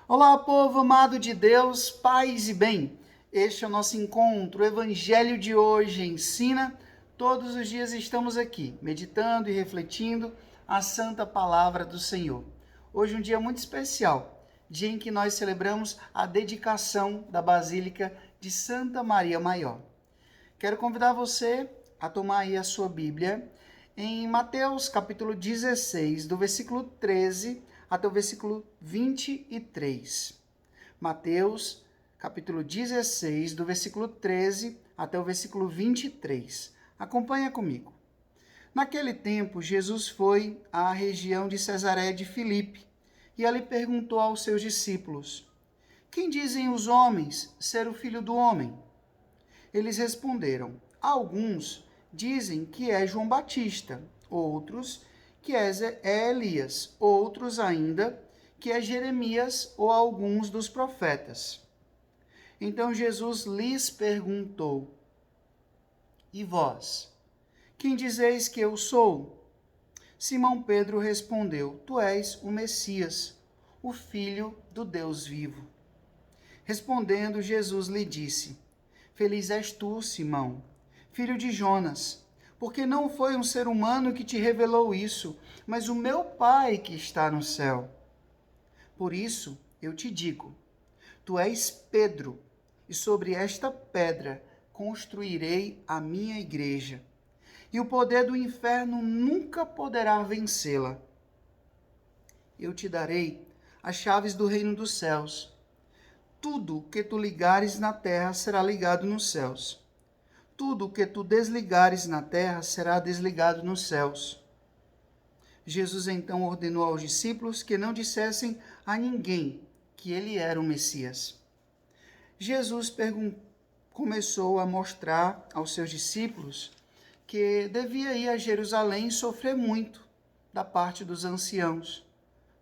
Olá, povo amado de Deus, paz e bem. Este é o nosso encontro. O evangelho de hoje ensina. Todos os dias estamos aqui, meditando e refletindo a santa palavra do Senhor. Hoje é um dia muito especial, dia em que nós celebramos a dedicação da Basílica de Santa Maria Maior. Quero convidar você a tomar aí a sua Bíblia em Mateus capítulo 16, do versículo 13 até o versículo 23. Mateus capítulo 16, do versículo 13 até o versículo 23. Acompanha comigo. Naquele tempo, Jesus foi à região de Cesareia de Filipe e ali perguntou aos seus discípulos: Quem dizem os homens ser o Filho do Homem? Eles responderam: Alguns dizem que é João Batista, outros que é Elias, outros ainda que é Jeremias ou alguns dos profetas. Então Jesus lhes perguntou: E vós, quem dizeis que eu sou? Simão Pedro respondeu: Tu és o Messias, o Filho do Deus vivo. Respondendo, Jesus lhe disse: Feliz és tu, Simão, filho de Jonas, porque não foi um ser humano que te revelou isso, mas o meu Pai que está no céu. Por isso eu te digo: tu és Pedro, e sobre esta pedra construirei a minha igreja, e o poder do inferno nunca poderá vencê-la. Eu te darei as chaves do reino dos céus. Tudo que tu ligares na terra será ligado nos céus. Tudo que tu desligares na terra será desligado nos céus. Jesus então ordenou aos discípulos que não dissessem a ninguém que ele era o Messias. Jesus começou a mostrar aos seus discípulos que devia ir a Jerusalém e sofrer muito da parte dos anciãos,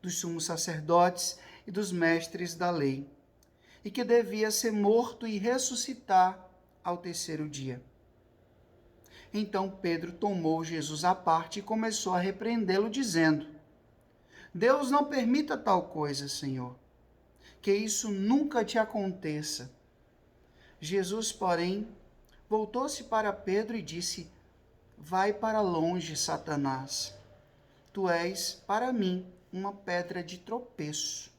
dos sumos sacerdotes e dos mestres da lei, e que devia ser morto e ressuscitar ao terceiro dia. Então Pedro tomou Jesus à parte e começou a repreendê-lo, dizendo: Deus não permita tal coisa, Senhor, que isso nunca te aconteça. Jesus, porém, voltou-se para Pedro e disse: Vai para longe, Satanás. Tu és, para mim, uma pedra de tropeço,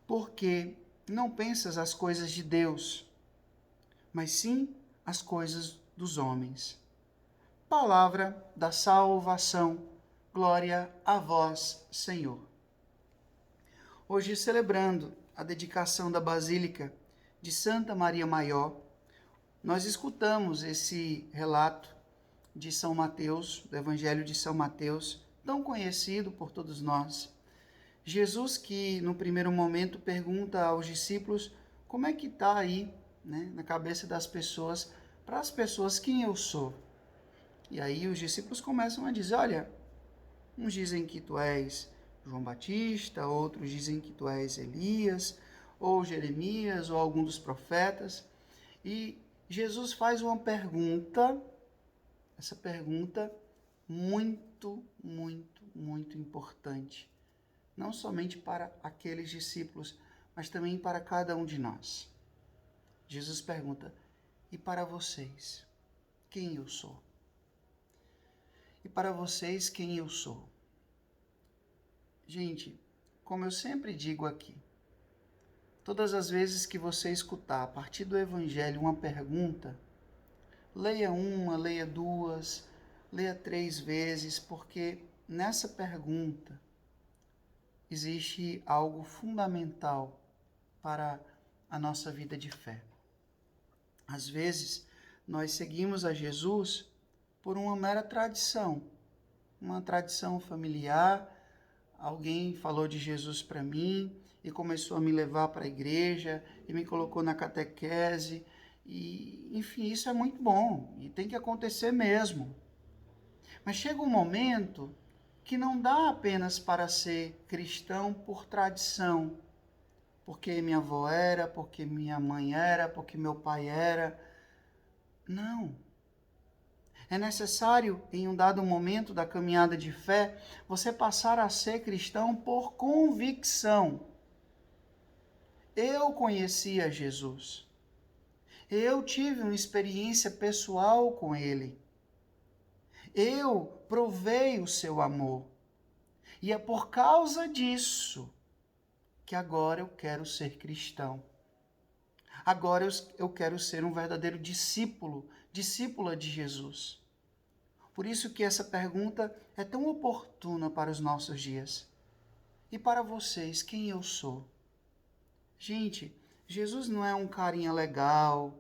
porque não pensas as coisas de Deus, mas sim as coisas dos homens. Palavra da salvação. Glória a vós, Senhor. Hoje, celebrando a dedicação da Basílica de Santa Maria Maior, nós escutamos esse relato de São Mateus, do Evangelho de São Mateus, tão conhecido por todos nós. Jesus que, no primeiro momento, pergunta aos discípulos como é que está aí, na cabeça das pessoas, para as pessoas, quem eu sou. E aí os discípulos começam a dizer, olha, uns dizem que tu és João Batista, outros dizem que tu és Elias, ou Jeremias, ou algum dos profetas. E Jesus faz uma pergunta, essa pergunta muito, muito, muito importante. Não somente para aqueles discípulos, mas também para cada um de nós. Jesus pergunta, e para vocês, quem eu sou? E para vocês, quem eu sou? Gente, como eu sempre digo aqui, todas as vezes que você escutar a partir do Evangelho uma pergunta, leia uma, leia duas, leia 3 vezes, porque nessa pergunta existe algo fundamental para a nossa vida de fé. Às vezes, nós seguimos a Jesus por uma mera tradição, uma tradição familiar. Alguém falou de Jesus para mim e começou a me levar para a igreja e me colocou na catequese. E, enfim, isso é muito bom e tem que acontecer mesmo. Mas chega um momento que não dá apenas para ser cristão por tradição, porque minha avó era, porque minha mãe era, porque meu pai era. Não. É necessário, em um dado momento da caminhada de fé, você passar a ser cristão por convicção. Eu conhecia Jesus. Eu tive uma experiência pessoal com Ele. Eu provei o seu amor. E é por causa disso que agora eu quero ser cristão. Agora eu quero ser um verdadeiro discípulo, discípula de Jesus. Por isso que essa pergunta é tão oportuna para os nossos dias. E para vocês, quem eu sou? Gente, Jesus não é um carinha legal,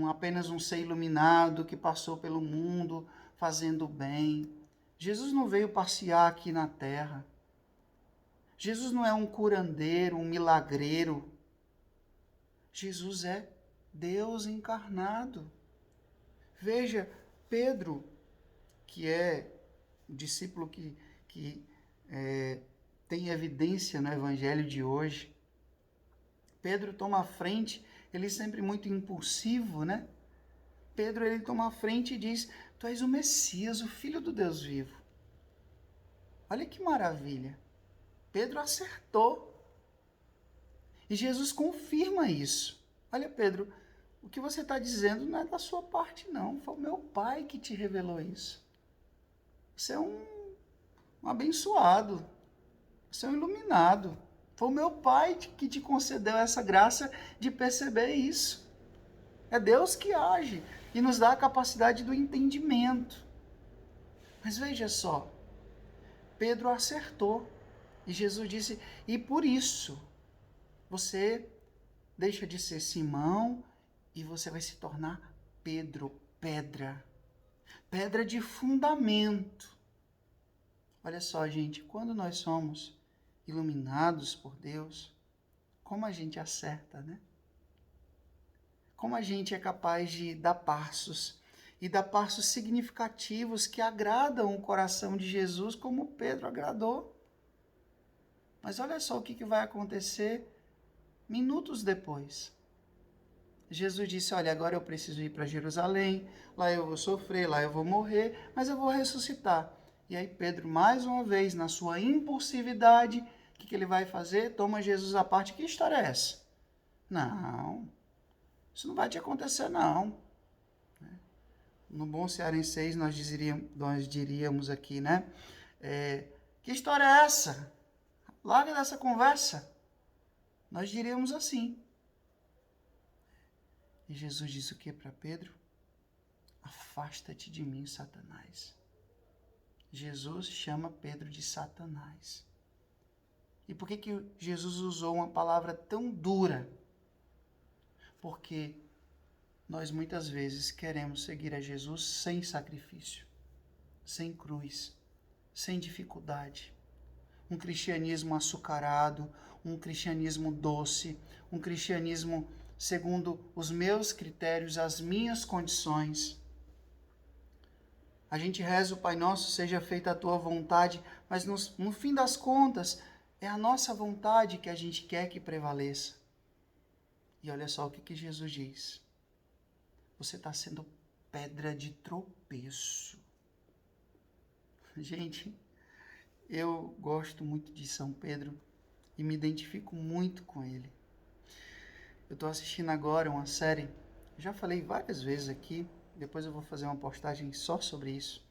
apenas um ser iluminado que passou pelo mundo fazendo bem. Jesus não veio passear aqui na terra. Jesus não é um curandeiro, um milagreiro. Jesus é Deus encarnado. Veja, Pedro, que é o discípulo que tem evidência no evangelho de hoje. Pedro toma a frente, ele é sempre muito impulsivo, né? Pedro, ele toma a frente e diz, tu és o Messias, o Filho do Deus vivo. Olha que maravilha. Pedro acertou. E Jesus confirma isso. Olha, Pedro, o que você está dizendo não é da sua parte, não. Foi o meu Pai que te revelou isso. Você é um abençoado. Você é um iluminado. Foi o meu Pai que te concedeu essa graça de perceber isso. É Deus que age e nos dá a capacidade do entendimento. Mas veja só, Pedro acertou. E Jesus disse, e por isso você deixa de ser Simão e você vai se tornar Pedro, pedra. Pedra de fundamento. Olha só, gente, quando nós somos iluminados por Deus, como a gente acerta, né? Como a gente é capaz de dar passos, e dar passos significativos que agradam o coração de Jesus, como Pedro agradou. Mas olha só o que vai acontecer minutos depois. Jesus disse, olha, agora eu preciso ir para Jerusalém, lá eu vou sofrer, lá eu vou morrer, mas eu vou ressuscitar. E aí Pedro, mais uma vez, na sua impulsividade, o que ele vai fazer? Toma Jesus à parte. Que história é essa? Não, isso não vai te acontecer, não. No bom cearense nós diríamos aqui, né? Que história é essa? Larga dessa conversa. Nós diríamos assim. E Jesus disse o que para Pedro? Afasta-te de mim, Satanás. Jesus chama Pedro de Satanás. E por que Jesus usou uma palavra tão dura? Porque nós muitas vezes queremos seguir a Jesus sem sacrifício, sem cruz, sem dificuldade. Um cristianismo açucarado, um cristianismo doce, um cristianismo segundo os meus critérios, as minhas condições. A gente reza o Pai Nosso, seja feita a tua vontade, mas no fim das contas, é a nossa vontade que a gente quer que prevaleça. E olha só o que Jesus diz. Você está sendo pedra de tropeço. Gente, eu gosto muito de São Pedro e me identifico muito com ele. Eu estou assistindo agora uma série, já falei várias vezes aqui, depois eu vou fazer uma postagem só sobre isso,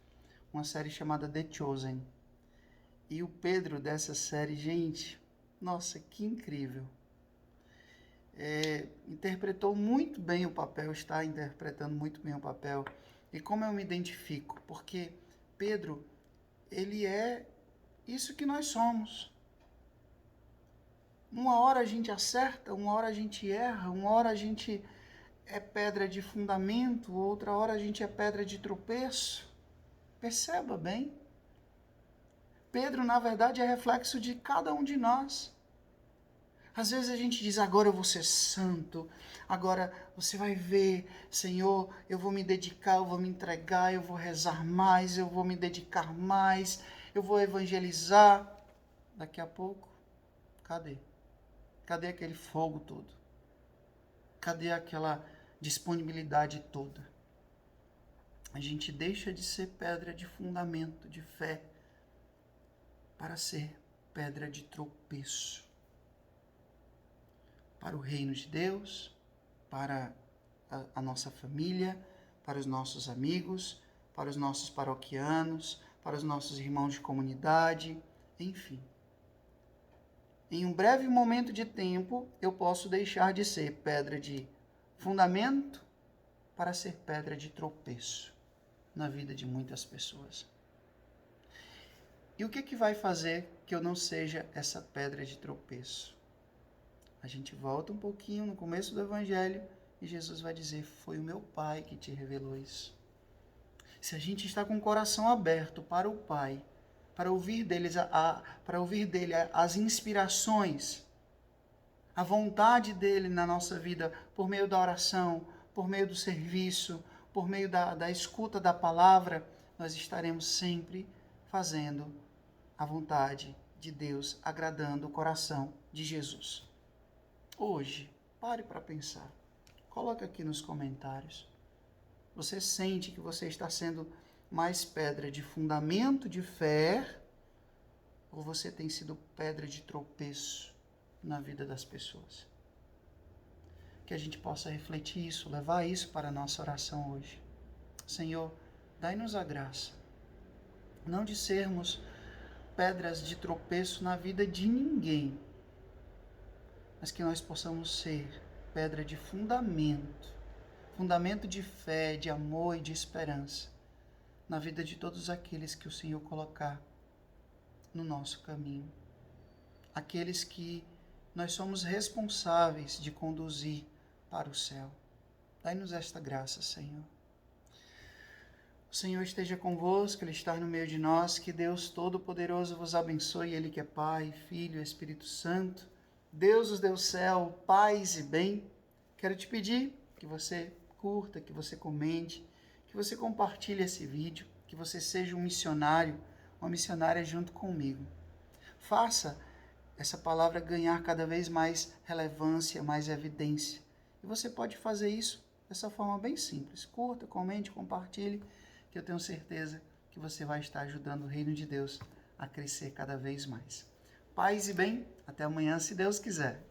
uma série chamada The Chosen. E o Pedro dessa série, gente, nossa, que incrível. Interpretou muito bem o papel, está interpretando muito bem o papel. E como eu me identifico? Porque Pedro, ele é isso que nós somos. Uma hora a gente acerta, uma hora a gente erra, uma hora a gente é pedra de fundamento, outra hora a gente é pedra de tropeço. Perceba bem. Pedro, na verdade, é reflexo de cada um de nós. Às vezes a gente diz, agora eu vou ser santo, agora você vai ver, Senhor, eu vou me dedicar, eu vou me entregar, eu vou rezar mais, eu vou me dedicar mais, eu vou evangelizar. Daqui a pouco, cadê? Cadê aquele fogo todo? Cadê aquela disponibilidade toda? A gente deixa de ser pedra de fundamento, de fé, para ser pedra de tropeço. para o reino de Deus, para a nossa família, para os nossos amigos, para os nossos paroquianos, para os nossos irmãos de comunidade, enfim. Em um breve momento de tempo, eu posso deixar de ser pedra de fundamento para ser pedra de tropeço na vida de muitas pessoas. E o que vai fazer que eu não seja essa pedra de tropeço? A gente volta um pouquinho no começo do Evangelho e Jesus vai dizer: foi o meu Pai que te revelou isso. Se a gente está com o coração aberto para o Pai, para ouvir dele as inspirações, a vontade dele na nossa vida, por meio da oração, por meio do serviço, por meio da escuta da palavra, nós estaremos sempre fazendo a vontade de Deus, agradando o coração de Jesus. Hoje, pare para pensar. Coloque aqui nos comentários. Você sente que você está sendo mais pedra de fundamento de fé ou você tem sido pedra de tropeço na vida das pessoas? Que a gente possa refletir isso, levar isso para a nossa oração hoje. Senhor, dai-nos a graça, não de sermos pedras de tropeço na vida de ninguém, mas que nós possamos ser pedra de fundamento de fé, de amor e de esperança na vida de todos aqueles que o Senhor colocar no nosso caminho. Aqueles que nós somos responsáveis de conduzir para o céu. Dai-nos esta graça, Senhor. O Senhor esteja convosco, Ele está no meio de nós. Que Deus Todo-Poderoso vos abençoe, Ele que é Pai, Filho e Espírito Santo. Deus os deu céu, paz e bem. Quero te pedir que você curta, que você comente, que você compartilhe esse vídeo, que você seja um missionário, uma missionária junto comigo. Faça essa palavra ganhar cada vez mais relevância, mais evidência. E você pode fazer isso dessa forma bem simples. Curta, comente, compartilhe, que eu tenho certeza que você vai estar ajudando o reino de Deus a crescer cada vez mais. Paz e bem, até amanhã, se Deus quiser.